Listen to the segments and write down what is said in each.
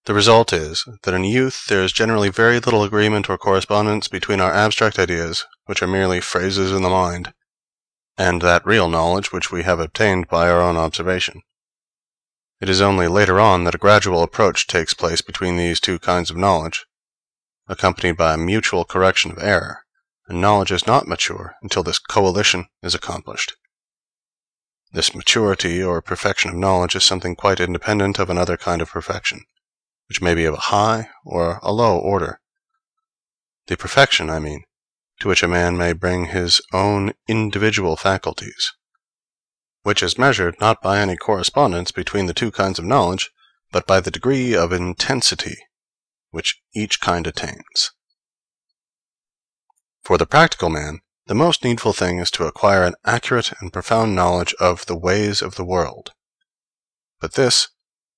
The result is that in youth there is generally very little agreement or correspondence between our abstract ideas, which are merely phrases in the mind, and that real knowledge which we have obtained by our own observation. It is only later on that a gradual approach takes place between these two kinds of knowledge, accompanied by a mutual correction of error, and knowledge is not mature until this coalition is accomplished. This maturity or perfection of knowledge is something quite independent of another kind of perfection, which may be of a high or a low order. The perfection, I mean, to which a man may bring his own individual faculties, which is measured not by any correspondence between the two kinds of knowledge, but by the degree of intensity which each kind attains. For the practical man, the most needful thing is to acquire an accurate and profound knowledge of the ways of the world. But this,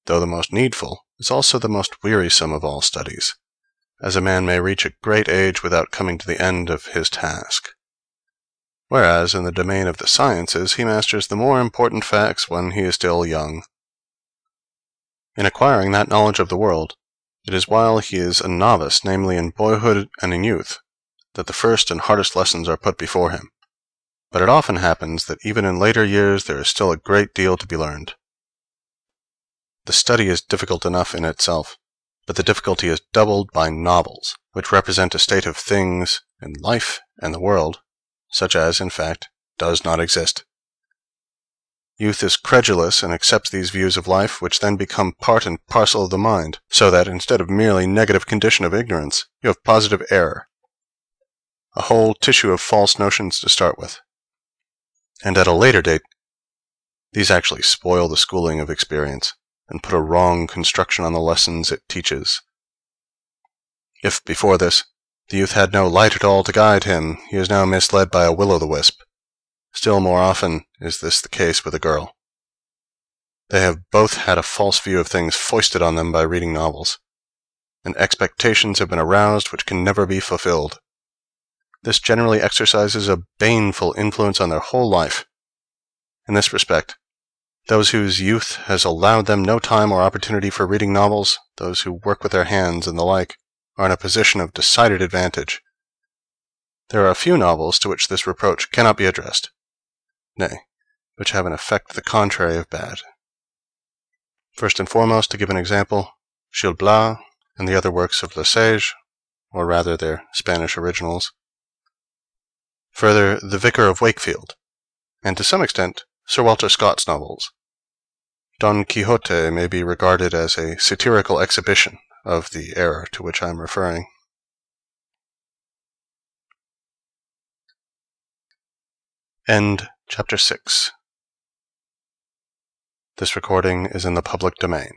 though the most needful, is also the most wearisome of all studies, as a man may reach a great age without coming to the end of his task. Whereas in the domain of the sciences he masters the more important facts when he is still young. In acquiring that knowledge of the world, it is while he is a novice, namely in boyhood and in youth, that the first and hardest lessons are put before him. But it often happens that even in later years there is still a great deal to be learned. The study is difficult enough in itself, but the difficulty is doubled by novels, which represent a state of things in life and the world, such as, in fact, does not exist. Youth is credulous and accepts these views of life, which then become part and parcel of the mind, so that instead of merely negative condition of ignorance, you have positive error, a whole tissue of false notions to start with. And at a later date, these actually spoil the schooling of experience, and put a wrong construction on the lessons it teaches. If before this, the youth had no light at all to guide him, he is now misled by a will-o'-the-wisp. Still more often is this the case with a girl. They have both had a false view of things foisted on them by reading novels, and expectations have been aroused which can never be fulfilled. This generally exercises a baneful influence on their whole life. In this respect, those whose youth has allowed them no time or opportunity for reading novels, those who work with their hands and the like, are in a position of decided advantage. There are a few novels to which this reproach cannot be addressed, nay, which have an effect the contrary of bad. First and foremost, to give an example, Gil Blas and the other works of Le Sage, or rather their Spanish originals. Further, The Vicar of Wakefield, and to some extent, Sir Walter Scott's novels. Don Quixote may be regarded as a satirical exhibition of the error to which I am referring. End Chapter 6. This recording is in the public domain.